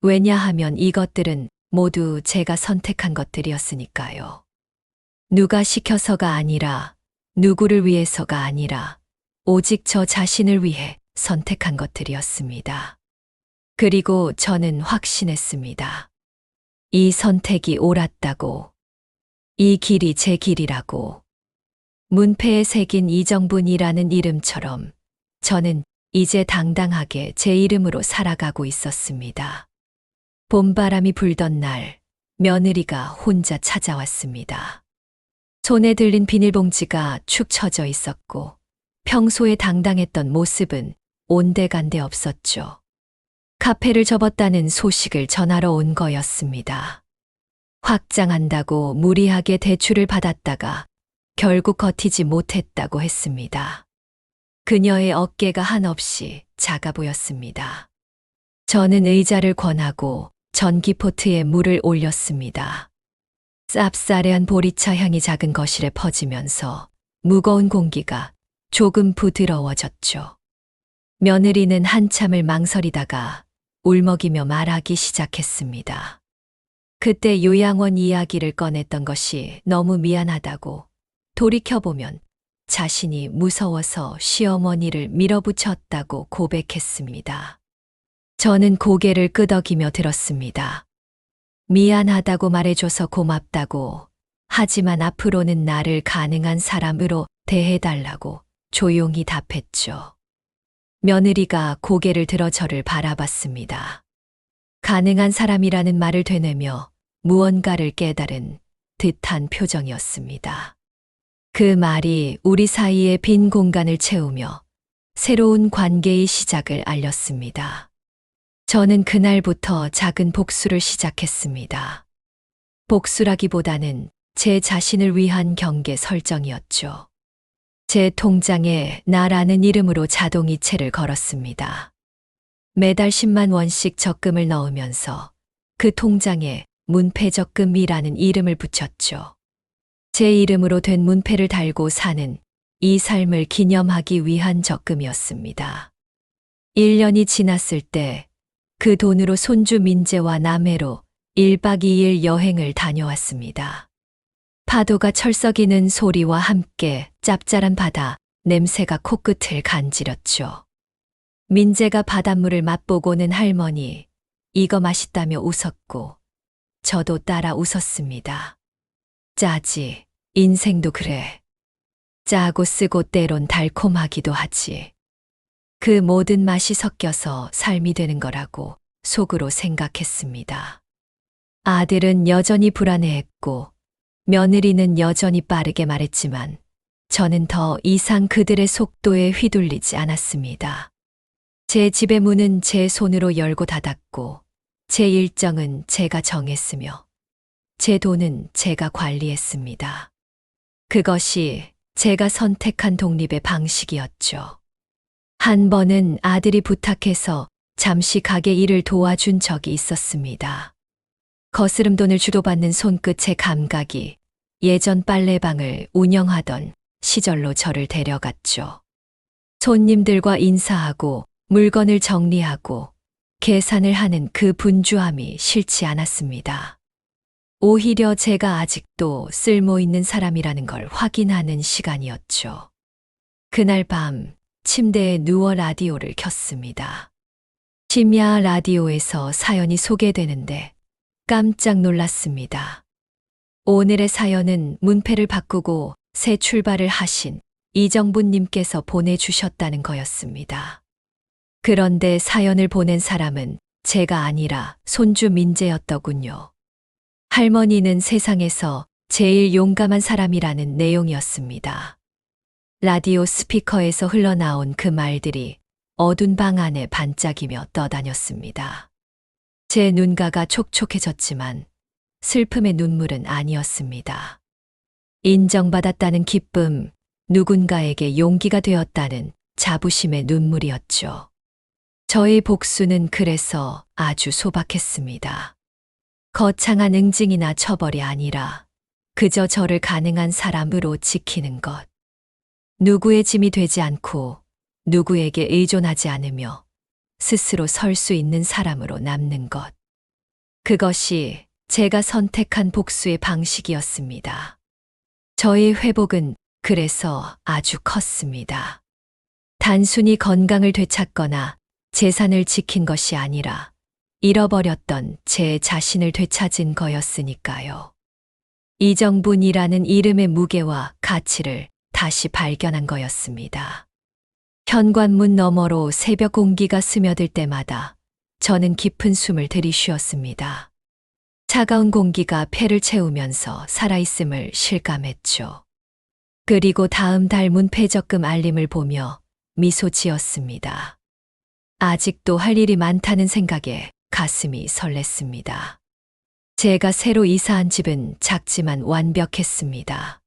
왜냐하면 이것들은 모두 제가 선택한 것들이었으니까요. 누가 시켜서가 아니라, 누구를 위해서가 아니라, 오직 저 자신을 위해 선택한 것들이었습니다. 그리고 저는 확신했습니다. 이 선택이 옳았다고, 이 길이 제 길이라고. 문패에 새긴 이정분이라는 이름처럼 저는 이제 당당하게 제 이름으로 살아가고 있었습니다. 봄바람이 불던 날, 며느리가 혼자 찾아왔습니다. 손에 들린 비닐봉지가 축 처져 있었고, 평소에 당당했던 모습은 온데간데 없었죠. 카페를 접었다는 소식을 전하러 온 거였습니다. 확장한다고 무리하게 대출을 받았다가 결국 버티지 못했다고 했습니다. 그녀의 어깨가 한없이 작아 보였습니다. 저는 의자를 권하고 전기포트에 물을 올렸습니다. 쌉싸래한 보리차 향이 작은 거실에 퍼지면서 무거운 공기가 조금 부드러워졌죠. 며느리는 한참을 망설이다가 울먹이며 말하기 시작했습니다. 그때 요양원 이야기를 꺼냈던 것이 너무 미안하다고, 돌이켜보면 자신이 무서워서 시어머니를 밀어붙였다고 고백했습니다. 저는 고개를 끄덕이며 들었습니다. 미안하다고 말해줘서 고맙다고, 하지만 앞으로는 나를 가능한 사람으로 대해달라고 조용히 답했죠. 며느리가 고개를 들어 저를 바라봤습니다. 가능한 사람이라는 말을 되뇌며 무언가를 깨달은 듯한 표정이었습니다. 그 말이 우리 사이의 빈 공간을 채우며 새로운 관계의 시작을 알렸습니다. 저는 그날부터 작은 복수를 시작했습니다. 복수라기보다는 제 자신을 위한 경계 설정이었죠. 제 통장에 나라는 이름으로 자동이체를 걸었습니다. 매달 10만 원씩 적금을 넣으면서 그 통장에 문패적금이라는 이름을 붙였죠. 제 이름으로 된 문패를 달고 사는 이 삶을 기념하기 위한 적금이었습니다. 1년이 지났을 때 그 돈으로 손주 민재와 남해로 1박 2일 여행을 다녀왔습니다. 파도가 철썩이는 소리와 함께 짭짤한 바다 냄새가 코끝을 간지렸죠. 민재가 바닷물을 맛보고는 할머니, 이거 맛있다며 웃었고, 저도 따라 웃었습니다. 짜지, 인생도 그래. 짜고 쓰고 때론 달콤하기도 하지. 그 모든 맛이 섞여서 삶이 되는 거라고 속으로 생각했습니다. 아들은 여전히 불안해했고, 며느리는 여전히 빠르게 말했지만, 저는 더 이상 그들의 속도에 휘둘리지 않았습니다. 제 집의 문은 제 손으로 열고 닫았고, 제 일정은 제가 정했으며, 제 돈은 제가 관리했습니다. 그것이 제가 선택한 독립의 방식이었죠. 한 번은 아들이 부탁해서 잠시 가게 일을 도와준 적이 있었습니다. 거스름돈을 주고받는 손끝의 감각이 예전 빨래방을 운영하던 시절로 저를 데려갔죠. 손님들과 인사하고 물건을 정리하고 계산을 하는 그 분주함이 싫지 않았습니다. 오히려 제가 아직도 쓸모 있는 사람이라는 걸 확인하는 시간이었죠. 그날 밤 침대에 누워 라디오를 켰습니다. 심야 라디오에서 사연이 소개되는데 깜짝 놀랐습니다. 오늘의 사연은 문패를 바꾸고 새 출발을 하신 이정분님께서 보내주셨다는 거였습니다. 그런데 사연을 보낸 사람은 제가 아니라 손주 민재였더군요. 할머니는 세상에서 제일 용감한 사람이라는 내용이었습니다. 라디오 스피커에서 흘러나온 그 말들이 어두운 방 안에 반짝이며 떠다녔습니다. 제 눈가가 촉촉해졌지만 슬픔의 눈물은 아니었습니다. 인정받았다는 기쁨, 누군가에게 용기가 되었다는 자부심의 눈물이었죠. 저의 복수는 그래서 아주 소박했습니다. 거창한 응징이나 처벌이 아니라 그저 저를 가능한 사람으로 지키는 것. 누구의 짐이 되지 않고 누구에게 의존하지 않으며 스스로 설 수 있는 사람으로 남는 것. 그것이 제가 선택한 복수의 방식이었습니다. 저의 회복은 그래서 아주 컸습니다. 단순히 건강을 되찾거나 재산을 지킨 것이 아니라 잃어버렸던 제 자신을 되찾은 거였으니까요. 이정분이라는 이름의 무게와 가치를 다시 발견한 거였습니다. 현관문 너머로 새벽 공기가 스며들 때마다 저는 깊은 숨을 들이쉬었습니다. 차가운 공기가 폐를 채우면서 살아있음을 실감했죠. 그리고 다음 달 문패적금 알림을 보며 미소 지었습니다. 아직도 할 일이 많다는 생각에 가슴이 설렜습니다. 제가 새로 이사한 집은 작지만 완벽했습니다.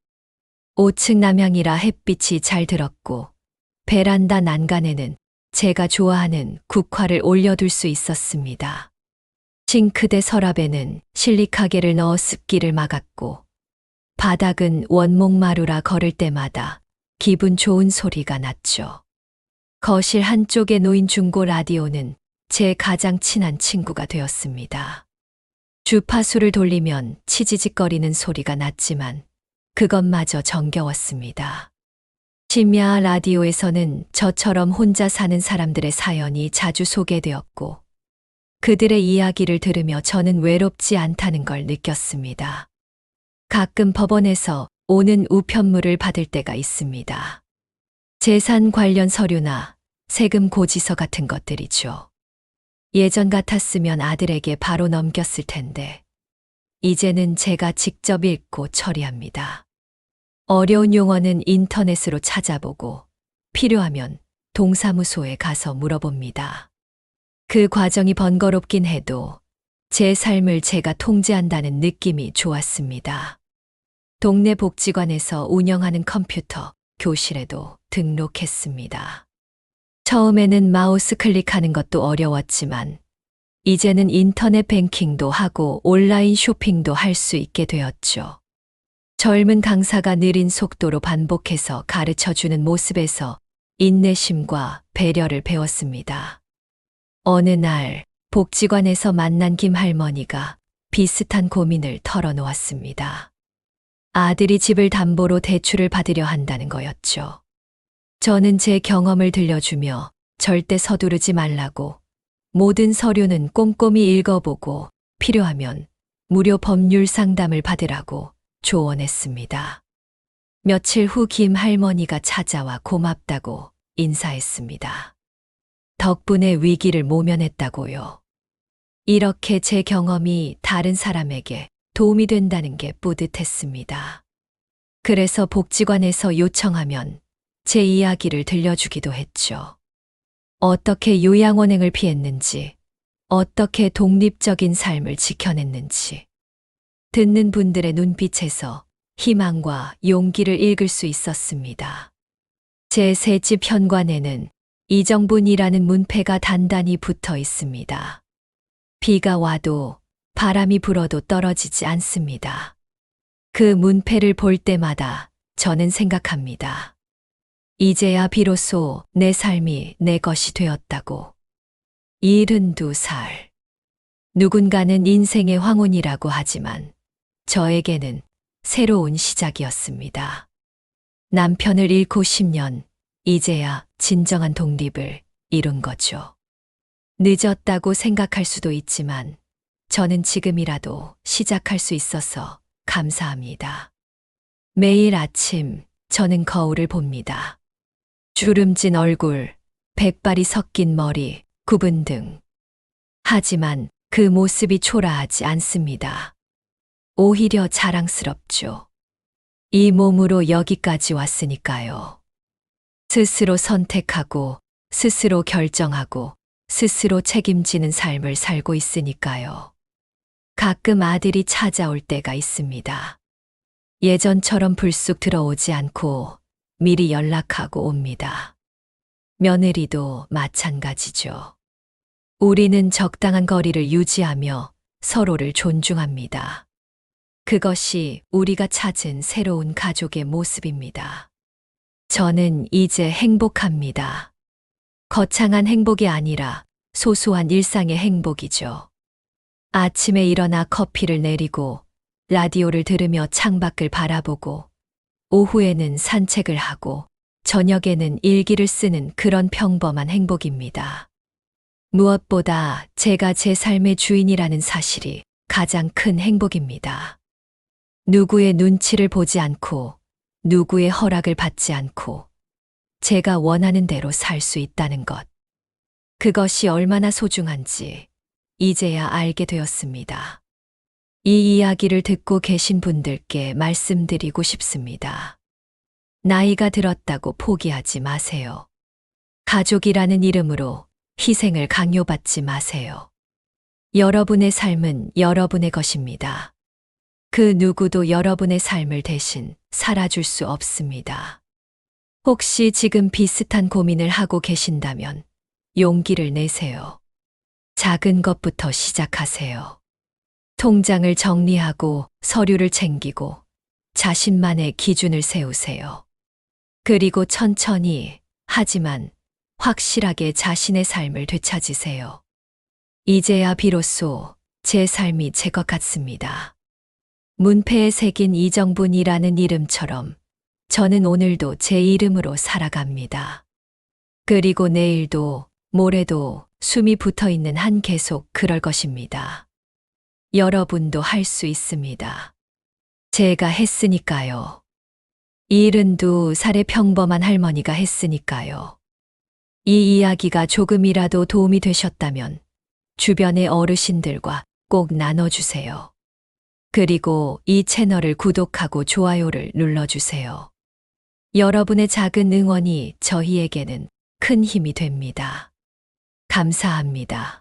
5층 남향이라 햇빛이 잘 들었고 베란다 난간에는 제가 좋아하는 국화를 올려둘 수 있었습니다. 싱크대 서랍에는 실리카게를 넣어 습기를 막았고 바닥은 원목마루라 걸을 때마다 기분 좋은 소리가 났죠. 거실 한쪽에 놓인 중고 라디오는 제 가장 친한 친구가 되었습니다. 주파수를 돌리면 치지직거리는 소리가 났지만 그것마저 정겨웠습니다. 심야 라디오에서는 저처럼 혼자 사는 사람들의 사연이 자주 소개되었고 그들의 이야기를 들으며 저는 외롭지 않다는 걸 느꼈습니다. 가끔 법원에서 오는 우편물을 받을 때가 있습니다. 재산 관련 서류나 세금 고지서 같은 것들이죠. 예전 같았으면 아들에게 바로 넘겼을 텐데 이제는 제가 직접 읽고 처리합니다. 어려운 용어는 인터넷으로 찾아보고 필요하면 동사무소에 가서 물어봅니다. 그 과정이 번거롭긴 해도 제 삶을 제가 통제한다는 느낌이 좋았습니다. 동네 복지관에서 운영하는 컴퓨터 교실에도 등록했습니다. 처음에는 마우스 클릭하는 것도 어려웠지만 이제는 인터넷 뱅킹도 하고 온라인 쇼핑도 할 수 있게 되었죠. 젊은 강사가 느린 속도로 반복해서 가르쳐 주는 모습에서 인내심과 배려를 배웠습니다. 어느 날 복지관에서 만난 김 할머니가 비슷한 고민을 털어놓았습니다. 아들이 집을 담보로 대출을 받으려 한다는 거였죠. 저는 제 경험을 들려주며 절대 서두르지 말라고, 모든 서류는 꼼꼼히 읽어보고 필요하면 무료 법률 상담을 받으라고 조언했습니다. 며칠 후 김 할머니가 찾아와 고맙다고 인사했습니다. 덕분에 위기를 모면했다고요. 이렇게 제 경험이 다른 사람에게 도움이 된다는 게 뿌듯했습니다. 그래서 복지관에서 요청하면 제 이야기를 들려주기도 했죠. 어떻게 요양원행을 피했는지, 어떻게 독립적인 삶을 지켜냈는지. 듣는 분들의 눈빛에서 희망과 용기를 읽을 수 있었습니다. 제 새 집 현관에는 이정분이라는 문패가 단단히 붙어 있습니다. 비가 와도 바람이 불어도 떨어지지 않습니다. 그 문패를 볼 때마다 저는 생각합니다. 이제야 비로소 내 삶이 내 것이 되었다고. 72살. 누군가는 인생의 황혼이라고 하지만 저에게는 새로운 시작이었습니다. 남편을 잃고 10년, 이제야 진정한 독립을 이룬 거죠. 늦었다고 생각할 수도 있지만 저는 지금이라도 시작할 수 있어서 감사합니다. 매일 아침 저는 거울을 봅니다. 주름진 얼굴, 백발이 섞인 머리, 굽은 등. 하지만 그 모습이 초라하지 않습니다. 오히려 자랑스럽죠. 이 몸으로 여기까지 왔으니까요. 스스로 선택하고, 스스로 결정하고, 스스로 책임지는 삶을 살고 있으니까요. 가끔 아들이 찾아올 때가 있습니다. 예전처럼 불쑥 들어오지 않고 미리 연락하고 옵니다. 며느리도 마찬가지죠. 우리는 적당한 거리를 유지하며 서로를 존중합니다. 그것이 우리가 찾은 새로운 가족의 모습입니다. 저는 이제 행복합니다. 거창한 행복이 아니라 소소한 일상의 행복이죠. 아침에 일어나 커피를 내리고 라디오를 들으며 창밖을 바라보고 오후에는 산책을 하고 저녁에는 일기를 쓰는 그런 평범한 행복입니다. 무엇보다 제가 제 삶의 주인이라는 사실이 가장 큰 행복입니다. 누구의 눈치를 보지 않고 누구의 허락을 받지 않고 제가 원하는 대로 살 수 있다는 것. 그것이 얼마나 소중한지 이제야 알게 되었습니다. 이 이야기를 듣고 계신 분들께 말씀드리고 싶습니다. 나이가 들었다고 포기하지 마세요. 가족이라는 이름으로 희생을 강요받지 마세요. 여러분의 삶은 여러분의 것입니다. 그 누구도 여러분의 삶을 대신 살아줄 수 없습니다. 혹시 지금 비슷한 고민을 하고 계신다면 용기를 내세요. 작은 것부터 시작하세요. 통장을 정리하고 서류를 챙기고 자신만의 기준을 세우세요. 그리고 천천히 하지만 확실하게 자신의 삶을 되찾으세요. 이제야 비로소 제 삶이 제 것 같습니다. 문패에 새긴 이정분이라는 이름처럼 저는 오늘도 제 이름으로 살아갑니다. 그리고 내일도 모레도 숨이 붙어 있는 한 계속 그럴 것입니다. 여러분도 할 수 있습니다. 제가 했으니까요. 72살의 평범한 할머니가 했으니까요. 이 이야기가 조금이라도 도움이 되셨다면 주변의 어르신들과 꼭 나눠주세요. 그리고 이 채널을 구독하고 좋아요를 눌러주세요. 여러분의 작은 응원이 저희에게는 큰 힘이 됩니다. 감사합니다.